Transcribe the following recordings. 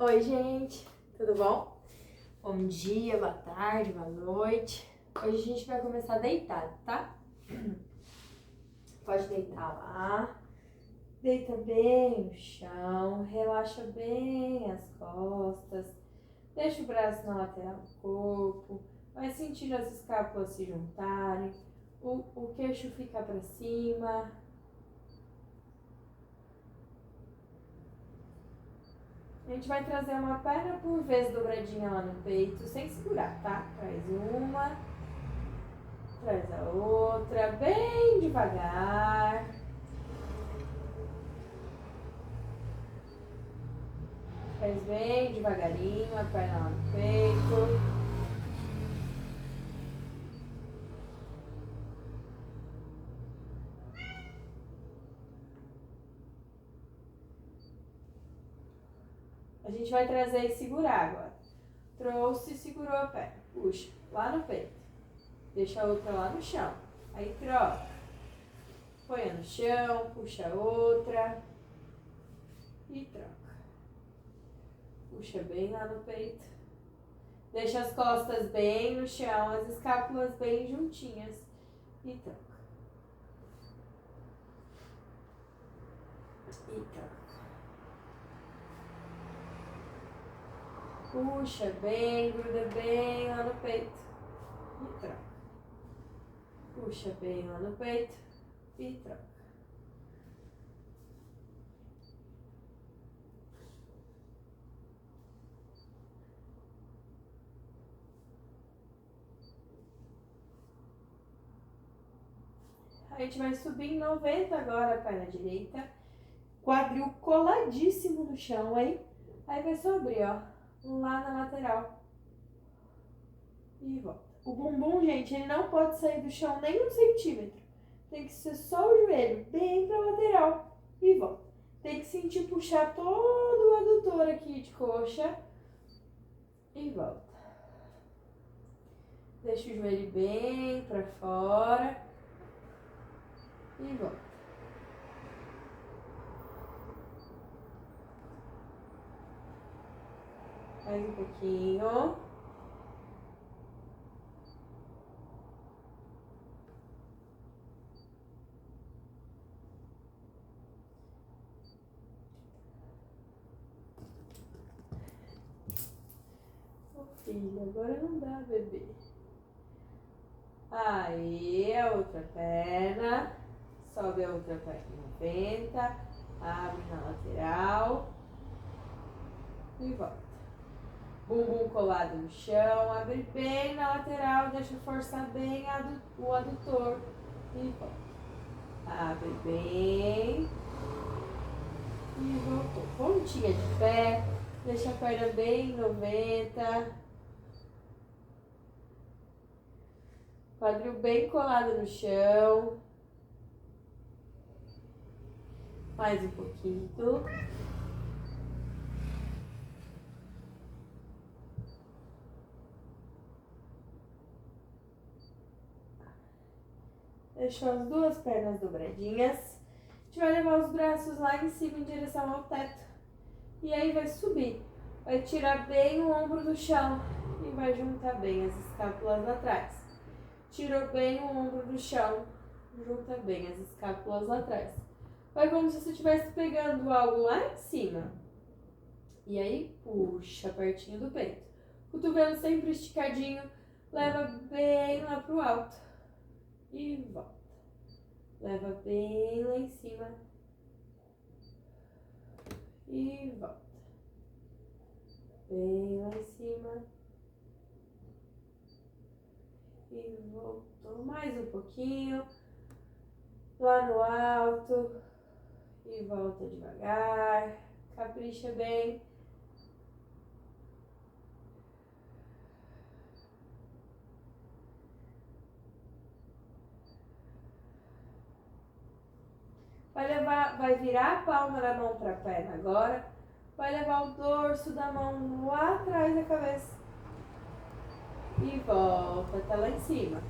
Oi, gente, tudo bom? Bom dia, boa tarde, boa noite. Hoje a gente vai começar deitado, tá? Pode deitar lá. Deita bem no chão, relaxa bem as costas. Deixa o braço na lateral do corpo. Vai sentindo as escápulas se juntarem. O queixo fica pra cima. A gente vai trazer uma perna por vez dobradinha lá no peito, sem segurar, tá? Traz uma, traz a outra, bem devagar. Traz bem devagarinho a perna lá no peito. A gente vai trazer e segurar agora. Trouxe e segurou a perna. Puxa lá no peito. Deixa a outra lá no chão. Aí troca. Põe no chão, puxa a outra. E troca. Puxa bem lá no peito. Deixa as costas bem no chão, as escápulas bem juntinhas. E troca. E troca. Puxa bem, gruda bem lá no peito. E troca. Puxa bem lá no peito. E troca. A gente vai subir em 90 agora a perna direita. Quadril coladíssimo no chão, hein? Aí vai só abrir, ó. Lá na lateral. E volta. O bumbum, gente, ele não pode sair do chão nem 1 centímetro. Tem que ser só o joelho, bem pra lateral. E volta. Tem que sentir puxar todo o adutor aqui de coxa. E volta. Deixa o joelho bem pra fora. E volta. Mais um pouquinho. Ô filho, agora não dá, bebê. Aí, a outra perna. Sobe a outra perna em 90. Abre na lateral. E volta. Bumbum colado no chão, abre bem na lateral, deixa forçar bem o adutor e volta. Abre bem e voltou. Pontinha de pé, deixa a perna bem em 90. Quadril bem colado no chão. Mais um pouquinho. Deixou as duas pernas dobradinhas. A gente vai levar os braços lá em cima em direção ao teto. E aí vai subir. Vai tirar bem o ombro do chão. E vai juntar bem as escápulas atrás. Tirou bem o ombro do chão. Junta bem as escápulas atrás. Vai como se você estivesse pegando algo lá em cima. E aí puxa pertinho do peito. Cotovelo sempre esticadinho. Leva bem lá pro alto. E volta. Leva bem lá em cima. E volta. Bem lá em cima. E voltou mais um pouquinho. Lá no alto. E volta devagar. Capricha bem. Vai virar a palma da mão para a perna agora. Vai levar o dorso da mão lá atrás da cabeça. E volta até lá em cima.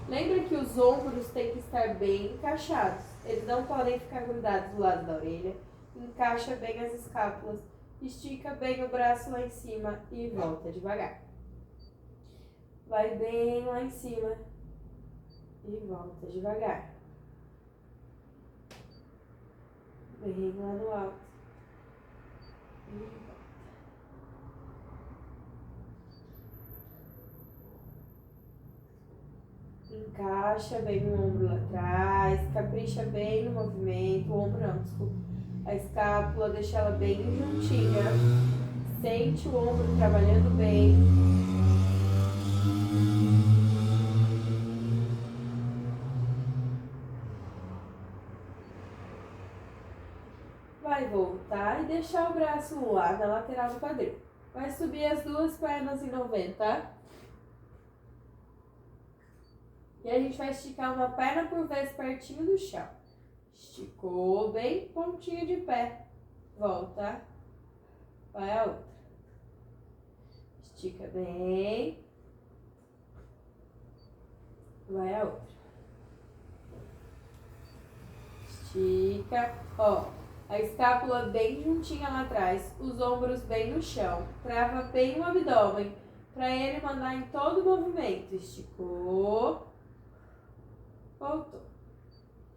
Lembra que os ombros têm que estar bem encaixados. Eles não podem ficar grudados do lado da orelha. Encaixa bem as escápulas Estica bem o braço lá em cima e volta devagar. Vai bem lá em cima e volta devagar. Bem lá no alto. E volta. Encaixa bem o ombro lá atrás, capricha bem no movimento. O ombro não, desculpa. A escápula, deixa ela bem juntinha. Sente o ombro trabalhando bem. Vai voltar e deixar o braço lá na lateral do quadril. Vai subir as duas pernas em 90. E a gente vai esticar uma perna por vez pertinho do chão. Esticou bem, pontinho de pé. Volta. Vai a outra. Estica bem. Vai a outra. Estica. Ó, a escápula bem juntinha lá atrás. Os ombros bem no chão. Trava bem o abdômen. Para ele mandar em todo o movimento. Esticou. Voltou.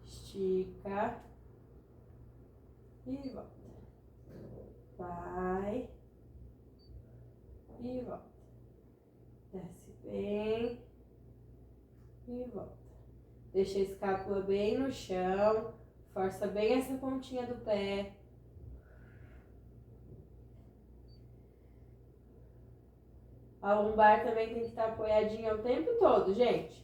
Estica. E volta. Vai. E volta. Desce bem. E volta. Deixa a escápula bem no chão. Força bem essa pontinha do pé. A lombar também tem que estar apoiadinha o tempo todo, gente.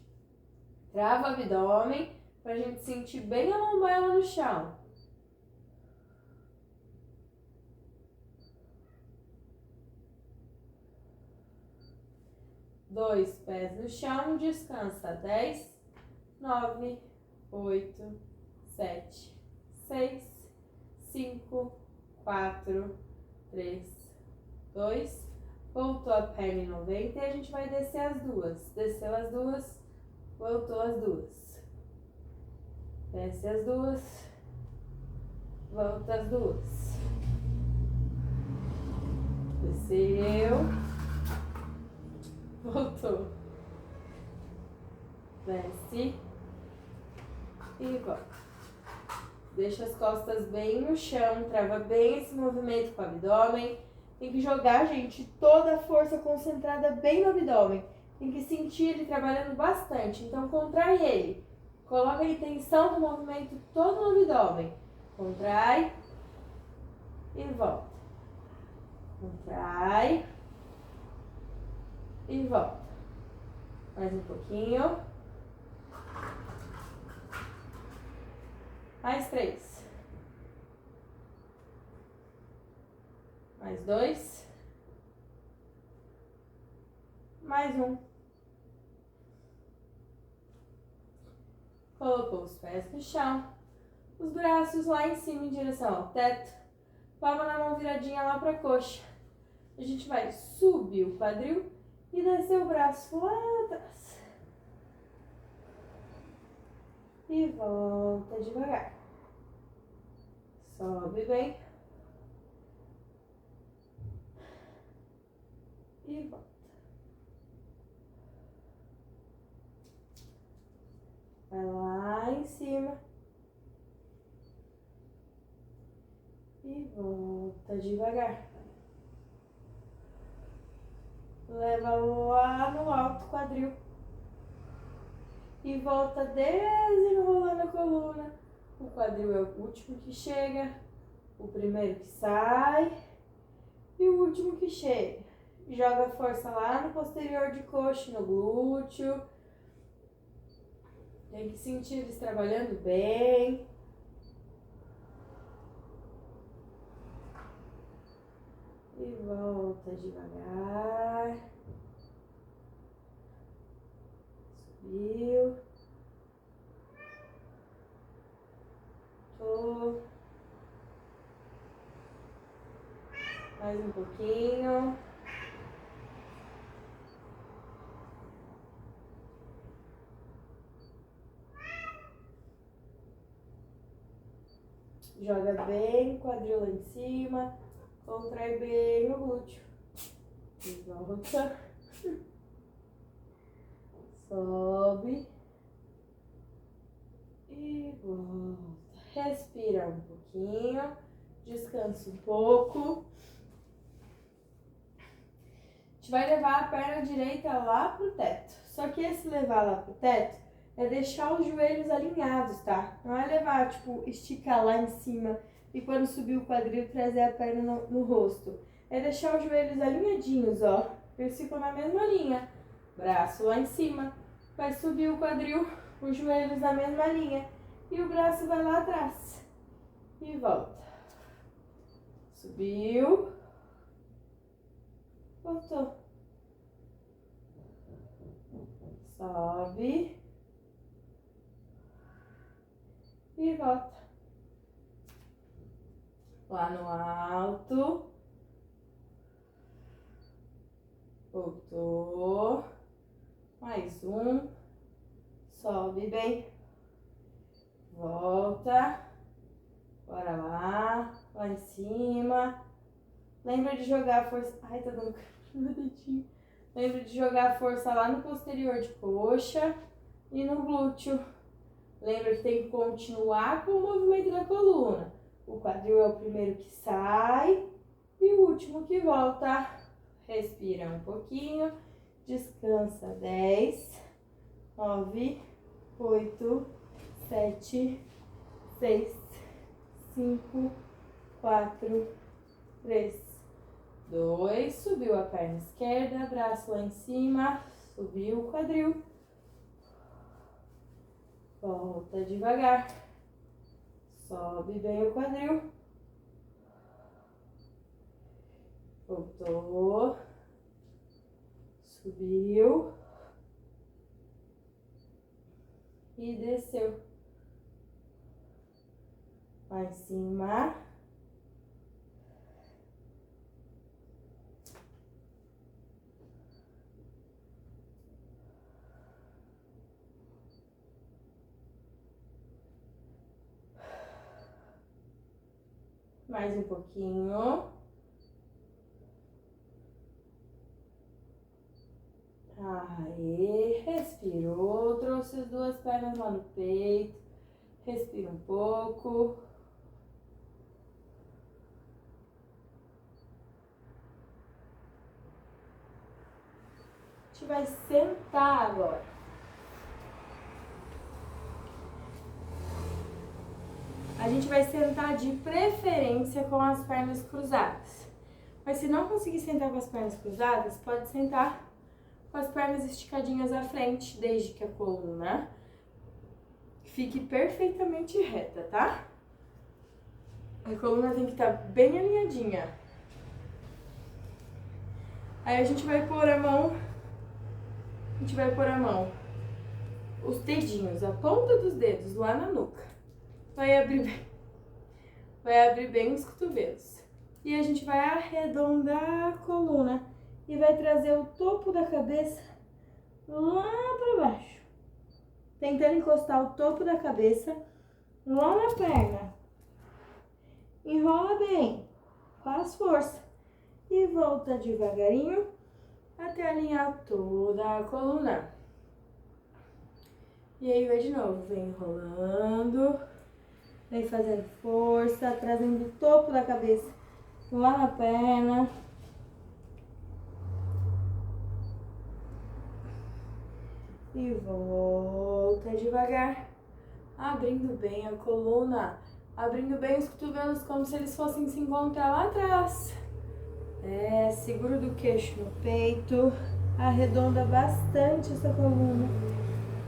Trava o abdômen pra gente sentir bem a lombar lá no chão. Dois pés no chão, descansa. 10, 9, 8, 7, 6, 5, 4, 3, 2. Voltou a perna em 90 e a gente vai descer as duas. Desceu as duas, voltou as duas. Desce as duas, volta as duas. Desceu, voltou. Desce e volta. Deixa as costas bem no chão, trava bem esse movimento com o abdômen. Tem que jogar, gente, toda a força concentrada bem no abdômen. Tem que sentir ele trabalhando bastante. Então, contrai ele. Coloca a intenção do movimento todo no abdômen. Contrai e volta. Contrai e volta. Mais um pouquinho. Mais 3. Mais 2. Mais 1. Colocou os pés no chão. Os braços lá em cima em direção ao teto. Palma na mão viradinha lá pra coxa. A gente vai subir o quadril e descer o braço lá atrás. E volta devagar. Sobe bem. E volta. Vai lá em cima. E volta devagar. Leva lá no alto quadril. E volta desenrolando a coluna. O quadril é o último que chega. O primeiro que sai. E o último que chega. Joga força lá no posterior de coxa, no glúteo. Tem que sentir eles trabalhando bem. E volta devagar. Subiu. Voltou. Mais um pouquinho. Joga bem, quadril lá em cima. Contrai bem o glúteo. E volta. Sobe. E volta. Respira um pouquinho. Descansa um pouco. A gente vai levar a perna direita lá pro teto. Só que esse levar lá pro teto é deixar os joelhos alinhados, tá? Não é levar, tipo, esticar lá em cima e quando subir o quadril trazer a perna no rosto. É deixar os joelhos alinhadinhos, ó. Eles ficam na mesma linha. Braço lá em cima. Vai subir o quadril, os joelhos na mesma linha. E o braço vai lá atrás. E volta. Subiu. Voltou. Sobe. E volta. Lá no alto. Voltou. Mais um. Sobe bem. Volta. Bora lá. Lá em cima. Lembra de jogar a força... Ai, tá dando meu dedinho. Lembra de jogar a força lá no posterior de coxa e no glúteo. Lembra que tem que continuar com o movimento da coluna. O quadril é o primeiro que sai e o último que volta. Respira um pouquinho. Descansa. 10, 9, 8, 7, 6, 5, 4, 3, 2. Subiu a perna esquerda, braço lá em cima. Subiu o quadril. Volta devagar. Sobe bem o quadril. Voltou. Subiu. E desceu. Lá em cima. Mais um pouquinho. Aí, respirou, trouxe as duas pernas lá no peito. Respira um pouco. A gente vai sentar agora. A gente vai sentar de preferência com as pernas cruzadas. Mas se não conseguir sentar com as pernas cruzadas, pode sentar com as pernas esticadinhas à frente, desde que a coluna fique perfeitamente reta, tá? A coluna tem que estar bem alinhadinha. Aí a gente vai pôr a mão, os dedinhos, a ponta dos dedos lá na nuca. Vai abrir bem os cotovelos. E a gente vai arredondar a coluna e vai trazer o topo da cabeça lá para baixo. Tentando encostar o topo da cabeça lá na perna. Enrola bem, faz força. E volta devagarinho até alinhar toda a coluna. E aí vai de novo, vem enrolando, vem fazendo força, trazendo o topo da cabeça lá na perna. E volta devagar, abrindo bem a coluna, abrindo bem os cotovelos como se eles fossem se encontrar lá atrás. Segura do queixo no peito, arredonda bastante essa coluna.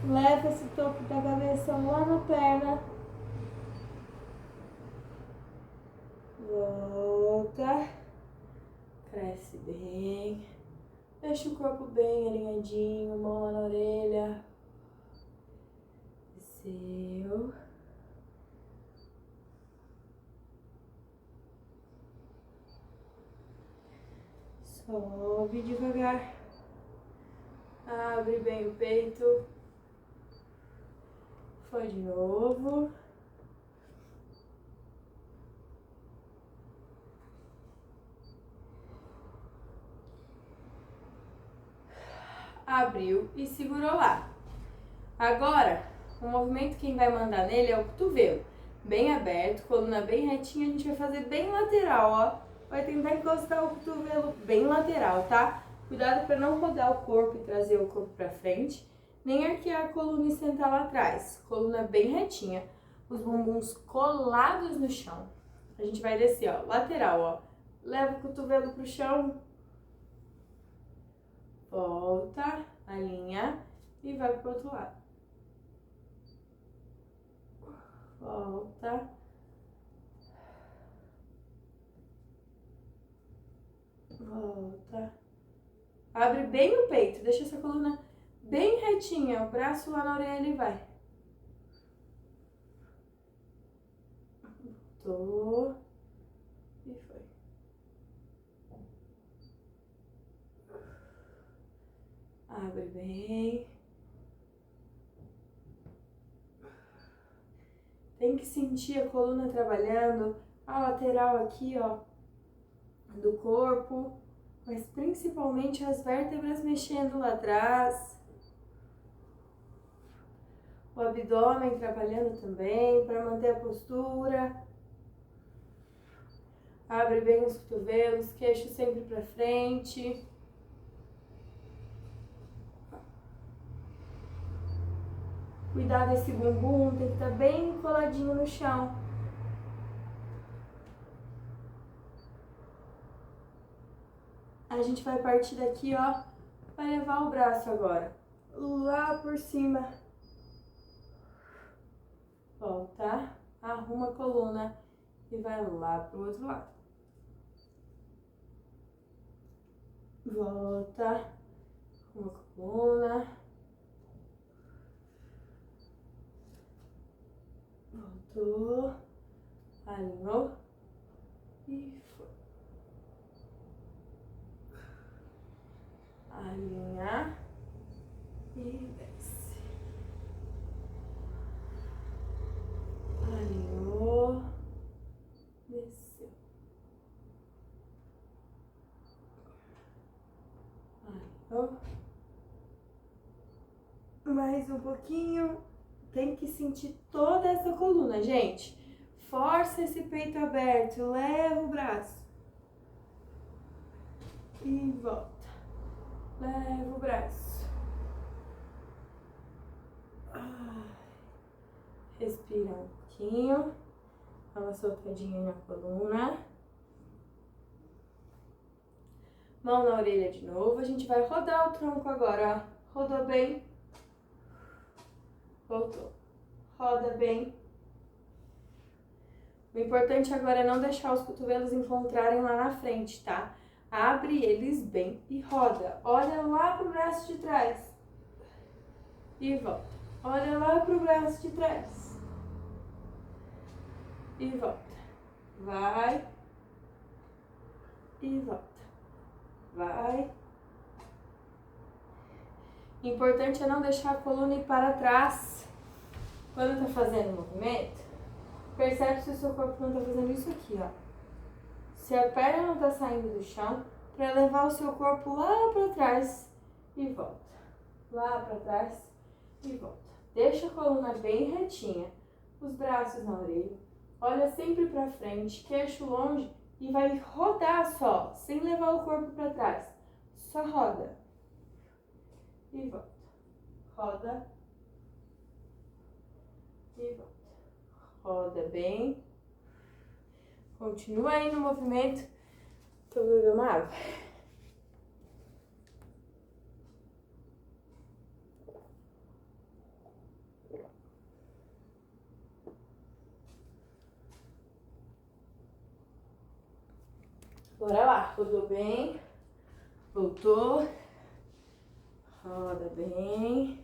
Leva esse topo da cabeça lá na perna. Volta. Cresce bem. Deixa o corpo bem alinhadinho, mão lá na orelha. Desceu. Sobe devagar. Abre bem o peito. Foi de novo. abriu e segurou lá. Agora, o movimento quem vai mandar nele é o cotovelo. Bem aberto, coluna bem retinha, a gente vai fazer bem lateral, ó. Vai tentar encostar o cotovelo bem lateral, tá? Cuidado para não rodar o corpo e trazer o corpo para frente, nem arquear a coluna e sentar lá atrás. Coluna bem retinha, os bumbuns colados no chão. A gente vai descer, ó, lateral, ó. Leva o cotovelo pro chão, volta, alinha e vai pro outro lado. Volta. Volta. Abre bem o peito, deixa essa coluna bem retinha, o braço lá na orelha e vai. Voltou. E foi. Abre bem. Tem que sentir a coluna trabalhando, a lateral aqui, ó, do corpo, mas principalmente as vértebras mexendo lá atrás. O abdômen trabalhando também para manter a postura. Abre bem os cotovelos, queixo sempre para frente. Cuidado desse bumbum, tem que estar bem coladinho no chão. A gente vai partir daqui, ó, vai levar o braço agora lá por cima. Volta, arruma a coluna e vai lá pro outro lado. Volta, arruma a coluna. Voltou, alinhou e foi. Alinhar e desce. Alinhou, desceu. Alinhou. Mais um pouquinho. Tem que sentir toda essa coluna, gente. Força esse peito aberto, leva o braço. E volta. Leva o braço. Respira um pouquinho. Dá uma soltadinha na coluna. Mão na orelha de novo. A gente vai rodar o tronco agora, ó. Rodou bem. Voltou. Roda bem. O importante agora é não deixar os cotovelos encontrarem lá na frente, tá? Abre eles bem e roda. Olha lá pro braço de trás. E volta. Olha lá pro braço de trás. E volta. Vai. E volta. Vai. Importante é não deixar a coluna ir para trás. Quando tá fazendo o movimento, percebe se o seu corpo não tá fazendo isso aqui, ó. Se a perna não tá saindo do chão, para levar o seu corpo lá para trás e volta. Lá para trás e volta. Deixa a coluna bem retinha, os braços na orelha. Olha sempre para frente, queixo longe e vai rodar só, sem levar o corpo para trás. Só roda. E volta. Roda. E volta. Roda bem. Continua aí no movimento. Que eu vou beber uma água. Bora lá. Rodou bem. Voltou. Roda bem.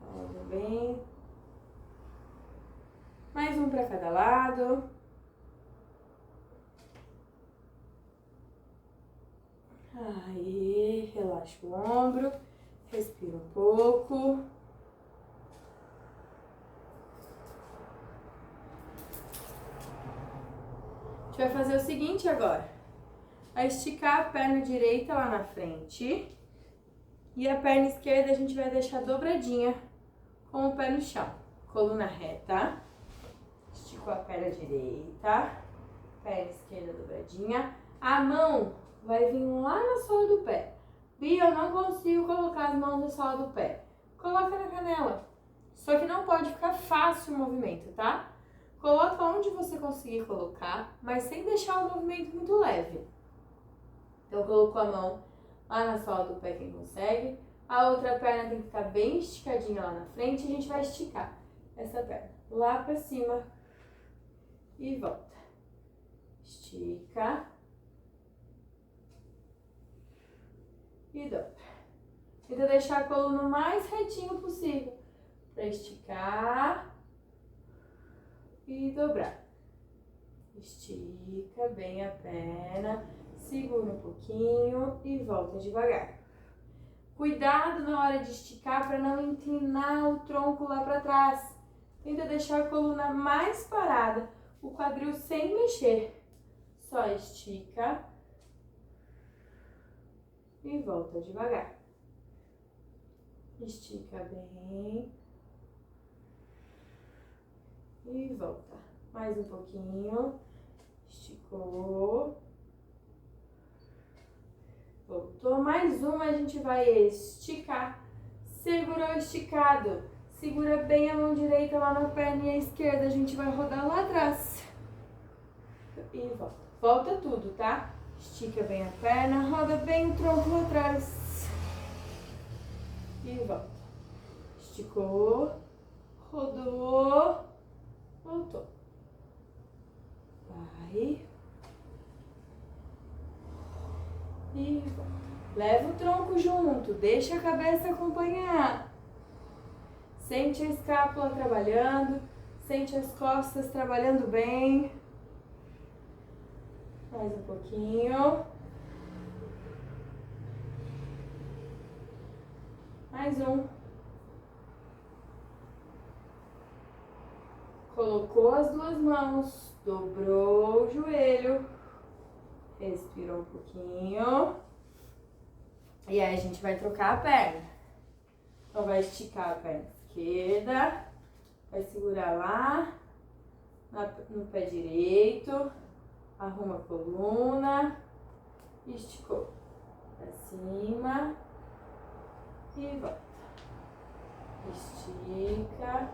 Roda bem. Mais um para cada lado. Aí, relaxa o ombro. Respira um pouco. A gente vai fazer o seguinte agora. Vai esticar a perna direita lá na frente. E a perna esquerda a gente vai deixar dobradinha com o pé no chão. Coluna reta. Esticou a perna direita. Perna esquerda dobradinha. A mão vai vir lá na sola do pé. Bia, eu não consigo colocar as mãos na sola do pé. Coloca na canela. Só que não pode ficar fácil o movimento, tá? Coloca onde você conseguir colocar, mas sem deixar o movimento muito leve. Então, colocou a mão lá na sola do pé, quem consegue. A outra perna tem que ficar bem esticadinha lá na frente. E a gente vai esticar essa perna lá pra cima e volta. Estica. E dobra. Tenta deixar a coluna o mais retinho possível para esticar e dobrar. Estica bem a perna, segura um pouquinho e volta devagar. Cuidado na hora de esticar para não inclinar o tronco lá para trás. Tenta deixar a coluna mais parada, o quadril sem mexer. Só estica e volta devagar. Estica bem. E volta. Mais um pouquinho. Esticou. Voltou. Mais uma, a gente vai esticar. Segurou esticado. Segura bem a mão direita lá na perna e a esquerda. A gente vai rodar lá atrás. E volta. Volta tudo, tá? Estica bem a perna, roda bem o tronco lá atrás. E volta. Esticou, rodou, voltou. Vai. E volta. Leva o tronco junto, deixa a cabeça acompanhar. Sente a escápula trabalhando, sente as costas trabalhando bem. Mais um pouquinho. Mais um. Colocou as duas mãos, dobrou o joelho, respirou um pouquinho. E aí a gente vai trocar a perna. Então vai esticar a perna esquerda, vai segurar lá no pé direito. Arruma a coluna, esticou pra cima e volta. Estica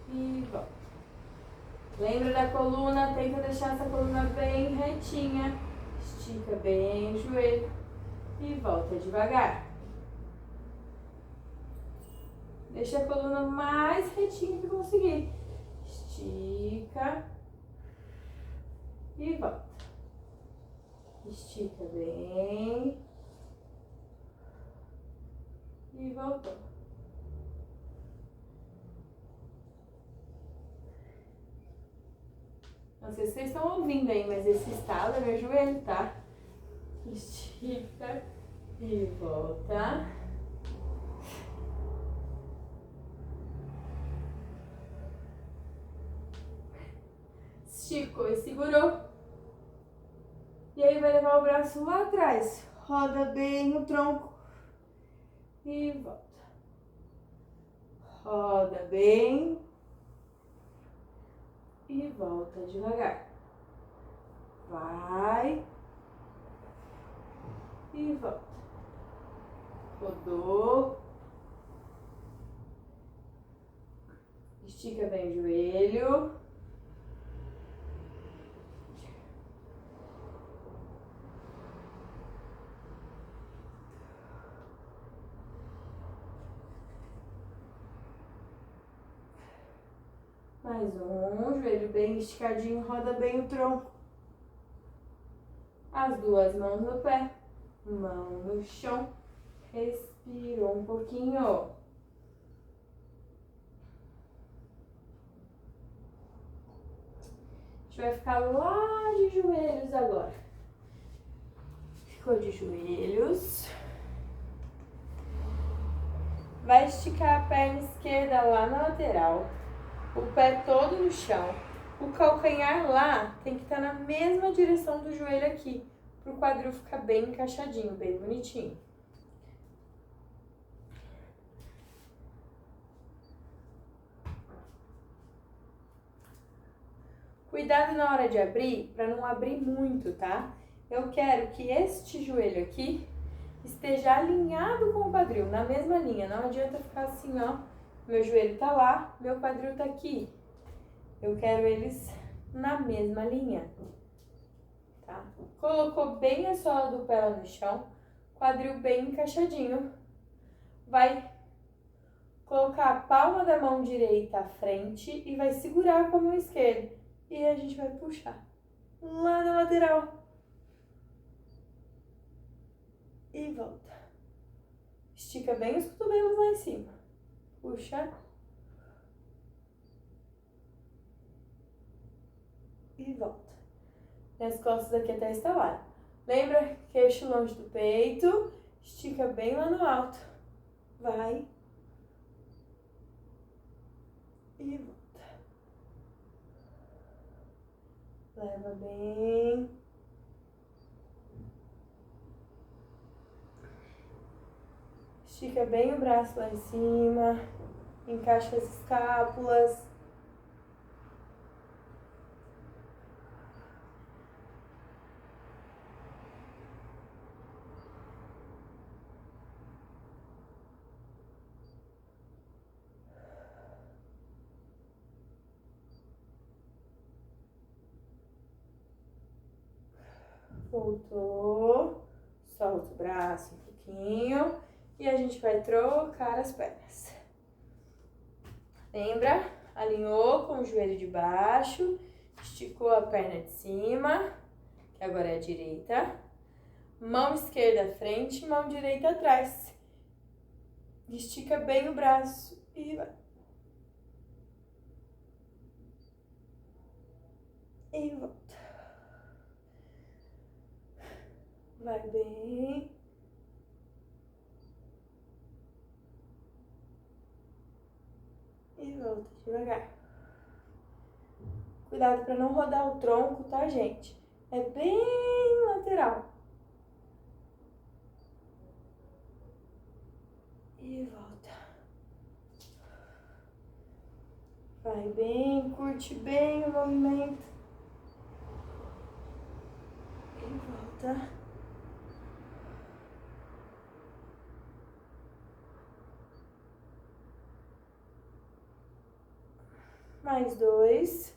e volta. Lembra da coluna, tenta deixar essa coluna bem retinha. Estica bem o joelho e volta devagar. Deixa a coluna mais retinha que conseguir. Estica. E volta. Estica bem. E voltou. Não sei se vocês estão ouvindo aí, mas esse estalo é meu joelho, tá? Estica e volta. Esticou e segurou. E aí vai levar o braço lá atrás. Roda bem o tronco. E volta. Roda bem. E volta devagar. Vai. E volta. Rodou. Estica bem o joelho. Mais um, joelho bem esticadinho, roda bem o tronco. As duas mãos no pé, mão no chão. Respirou um pouquinho. A gente vai ficar lá de joelhos agora. Ficou de joelhos. Vai esticar a perna esquerda lá na lateral. O pé todo no chão, O calcanhar lá tem que estar na mesma direção do joelho aqui, pro quadril ficar bem encaixadinho, bem bonitinho. Cuidado na hora de abrir, para não abrir muito, tá? Eu quero que este joelho aqui esteja alinhado com o quadril, na mesma linha. Não adianta ficar assim, ó. Meu joelho tá lá, meu quadril tá aqui. Eu quero eles na mesma linha, tá? Colocou bem a sola do pé lá no chão, quadril bem encaixadinho. Vai colocar a palma da mão direita à frente e vai segurar com a mão esquerda. E a gente vai puxar lá na lateral. E volta. Estica bem os cotovelos lá em cima. Puxa. E volta. As costas aqui até estalar. Lembra? Queixo longe do peito. Estica bem lá no alto. Vai. E volta. Leva bem. Estica bem o braço lá em cima. Encaixa as escápulas. Voltou. Solta o braço um pouquinho. E a gente vai trocar as pernas. Lembra? Alinhou com o joelho de baixo. Esticou a perna de cima, que agora é a direita. Mão esquerda à frente, mão direita atrás. Estica bem o braço e vai. E volta. Vai bem. E volta devagar. Cuidado para não rodar o tronco, tá, gente? É bem lateral. E volta. Vai bem, curte bem o movimento. E volta. Mais 2.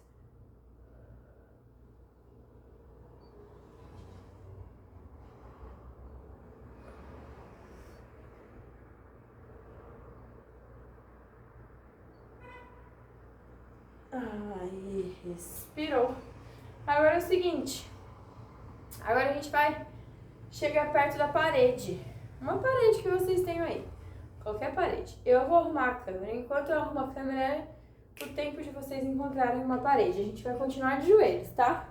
Aí, respirou. Agora é o seguinte. Agora a gente vai chegar perto da parede. Uma parede que vocês tenham aí. Qualquer parede. Eu vou arrumar a câmera. Enquanto eu arrumo a câmera, é o tempo de vocês encontrarem uma parede. A gente vai continuar de joelhos, tá?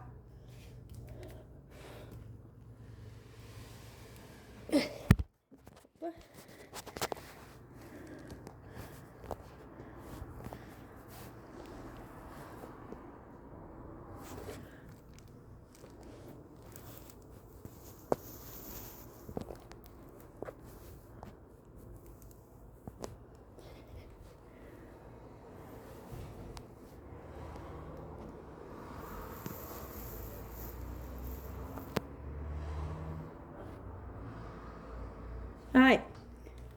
Ai,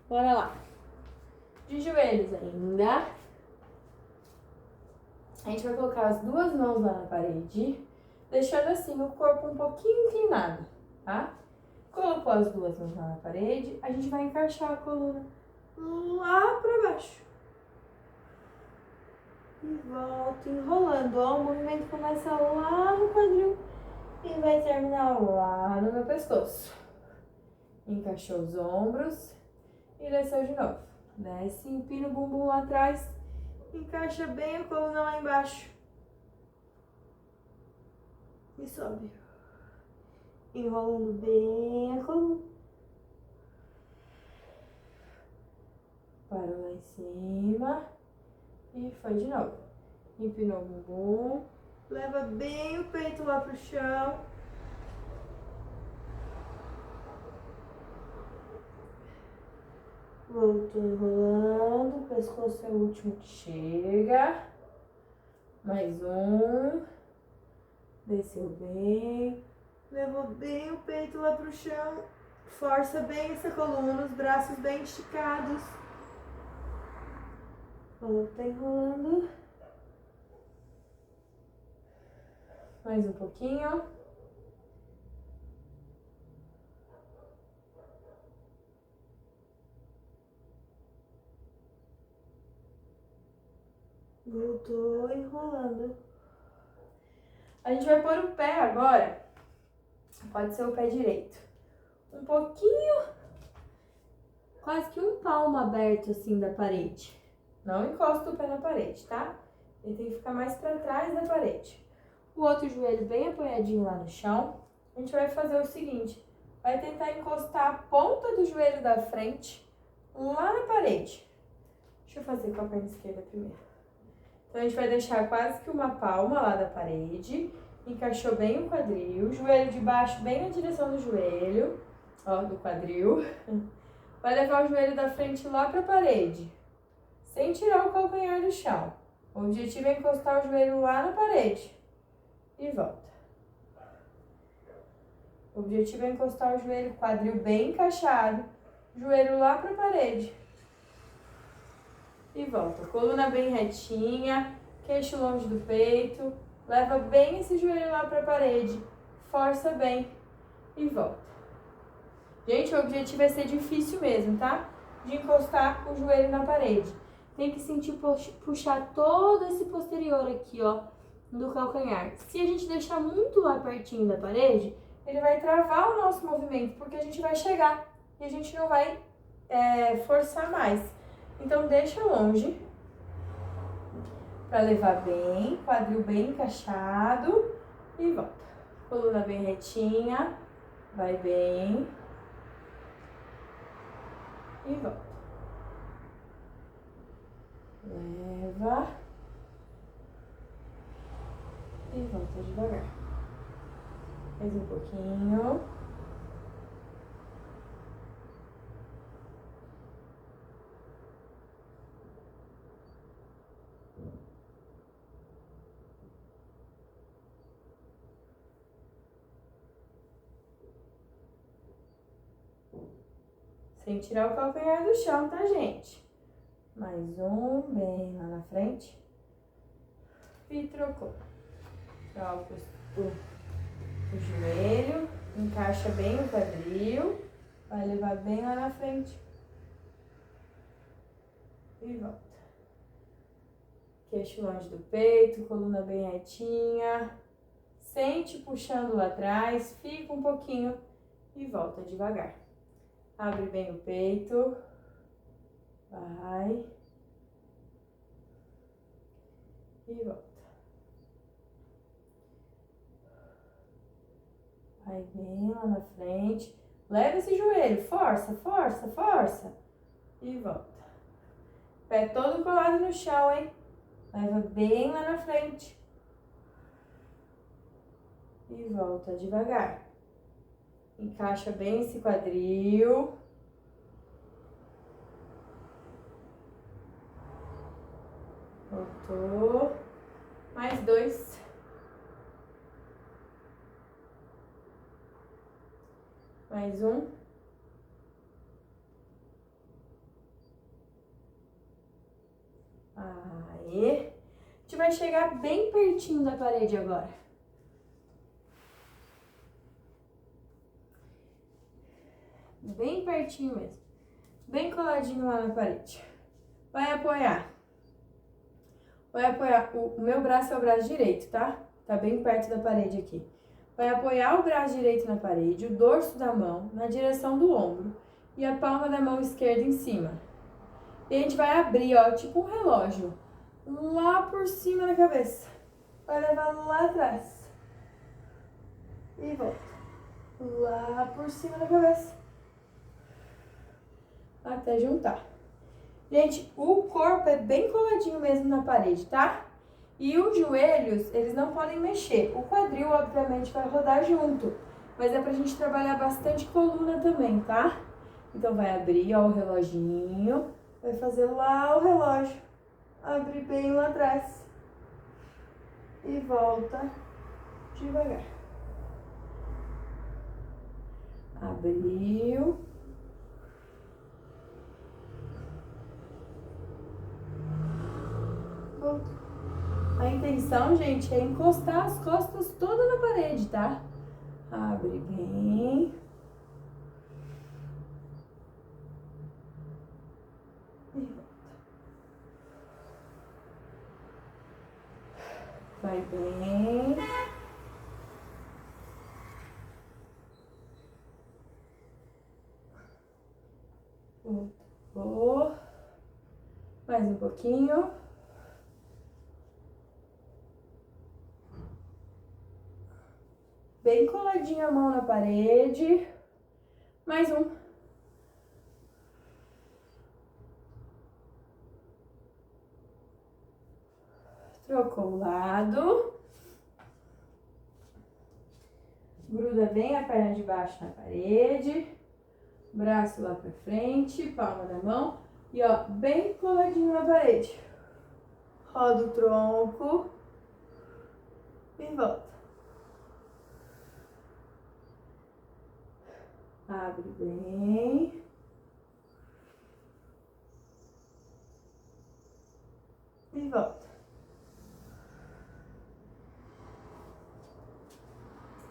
bora lá. De joelhos ainda. A gente vai colocar as duas mãos lá na parede, deixando assim o corpo um pouquinho inclinado, tá? Colocou as duas mãos lá na parede, a gente vai encaixar a coluna lá pra baixo. E volta enrolando, ó, o movimento começa lá no quadril e vai terminar lá no meu pescoço. Encaixou os ombros e desceu de novo. Desce, empina o bumbum lá atrás, encaixa bem a coluna lá embaixo. E sobe. Enrolando bem a coluna. Parou lá em cima. E foi de novo. Empinou o bumbum. Leva bem o peito lá pro chão. Voltou enrolando, o pescoço é o último que chega. Mais um. Desceu bem. Levou bem o peito lá pro chão. Força bem essa coluna, os braços bem esticados. Volta enrolando. Mais um pouquinho. Voltou enrolando. A gente vai pôr o pé agora. Pode ser o pé direito. Um pouquinho, quase que um palmo aberto assim da parede. Não encosta o pé na parede, tá? Ele tem que ficar mais para trás da parede. O outro joelho bem apoiadinho lá no chão. A gente vai fazer o seguinte. Vai tentar encostar a ponta do joelho da frente lá na parede. Deixa eu fazer com a perna esquerda primeiro. Então, a gente vai deixar quase que uma palma lá da parede. Encaixou bem o quadril. Joelho de baixo bem na direção do joelho. Ó, do quadril. Vai levar o joelho da frente lá para a parede. Sem tirar o calcanhar do chão. O objetivo é encostar o joelho lá na parede. E volta. O objetivo é encostar o joelho, quadril bem encaixado. Joelho lá para a parede. E volta. Coluna bem retinha, queixo longe do peito. Leva bem esse joelho lá para a parede. Força bem e volta. Gente, o objetivo é ser difícil mesmo, tá? De encostar o joelho na parede. Tem que sentir puxar todo esse posterior aqui, ó, do calcanhar. Se a gente deixar muito lá pertinho da parede, ele vai travar o nosso movimento, porque a gente vai chegar e a gente não vai forçar mais. Então, deixa longe, para levar bem, quadril bem encaixado e volta. Coluna bem retinha, vai bem e volta. Leva e volta devagar. Mais um pouquinho. Sem tirar o calcanhar do chão, tá, gente? Mais um, bem lá na frente. E trocou. Troca o joelho, encaixa bem o quadril. Vai levar bem lá na frente. E volta. Queixo longe do peito, coluna bem retinha. Sente puxando lá atrás, fica um pouquinho e volta devagar. Abre bem o peito. Vai. E volta. Vai bem lá na frente. Leva esse joelho. Força, força, força. E volta. Pé todo colado no chão, hein? Leva bem lá na frente. E volta devagar. Encaixa bem esse quadril. Voltou. Mais dois. Mais um. Aí. A gente vai chegar bem pertinho da parede agora. Bem pertinho mesmo. Bem coladinho lá na parede. Vai apoiar. Vai apoiar. O meu braço é o braço direito, tá? Tá bem perto da parede aqui. Vai apoiar o braço direito na parede, o dorso da mão na direção do ombro e a palma da mão esquerda em cima. E a gente vai abrir, ó, tipo um relógio, lá por cima da cabeça. Vai levar lá atrás. E volta. Lá por cima da cabeça. Até juntar. Gente, o corpo é bem coladinho mesmo na parede, tá? E os joelhos, eles não podem mexer. O quadril, obviamente, vai rodar junto. Mas é pra gente trabalhar bastante coluna também, tá? Então vai abrir, ó, o reloginho. Vai fazer lá o relógio. Abre bem lá atrás. E volta devagar. Abriu. Volta. A intenção, gente, é encostar as costas todas na parede, tá? Abre bem. E volta. Vai bem. Voltou. Mais um pouquinho. Bem coladinho a mão na parede. Mais um. Trocou o lado. Gruda bem a perna de baixo na parede. Braço lá pra frente, palma da mão. E ó, bem coladinho na parede. Roda o tronco. E volta. Abre bem. E volta.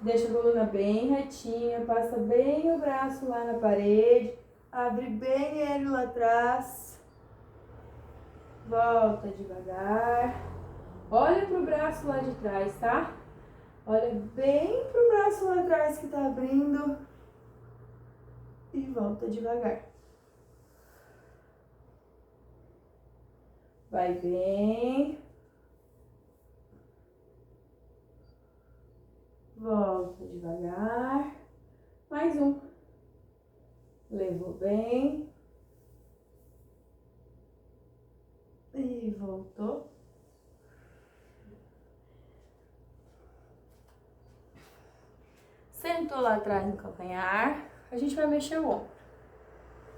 Deixa a coluna bem retinha, passa bem o braço lá na parede, abre bem ele lá atrás, volta devagar, olha pro braço lá de trás, tá? Olha bem pro braço lá atrás que tá abrindo e volta devagar. Vai bem. Volta devagar. Mais um. Levou bem. E voltou. Sentou lá atrás no calcanhar. A gente vai mexer o ombro.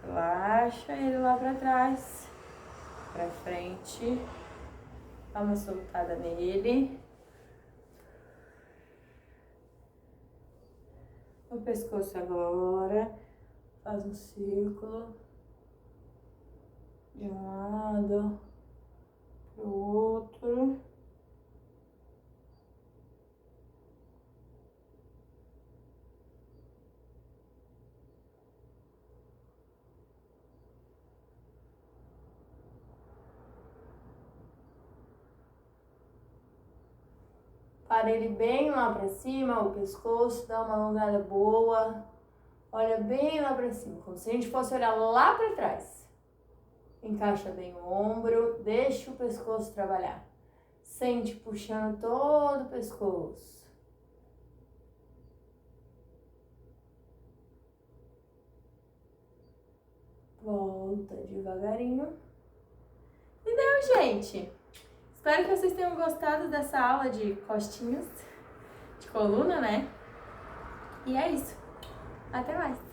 Relaxa ele lá pra trás. Pra frente. Dá uma soltada nele. O pescoço agora, faz um círculo de um lado para o outro. Para ele bem lá pra cima, o pescoço, dá uma alongada boa. Olha bem lá pra cima, como se a gente fosse olhar lá pra trás. Encaixa bem o ombro, deixa o pescoço trabalhar. Sente puxando todo o pescoço. Volta devagarinho. E deu, gente! Espero que vocês tenham gostado dessa aula de costinhas, de coluna, né? E é isso. Até mais!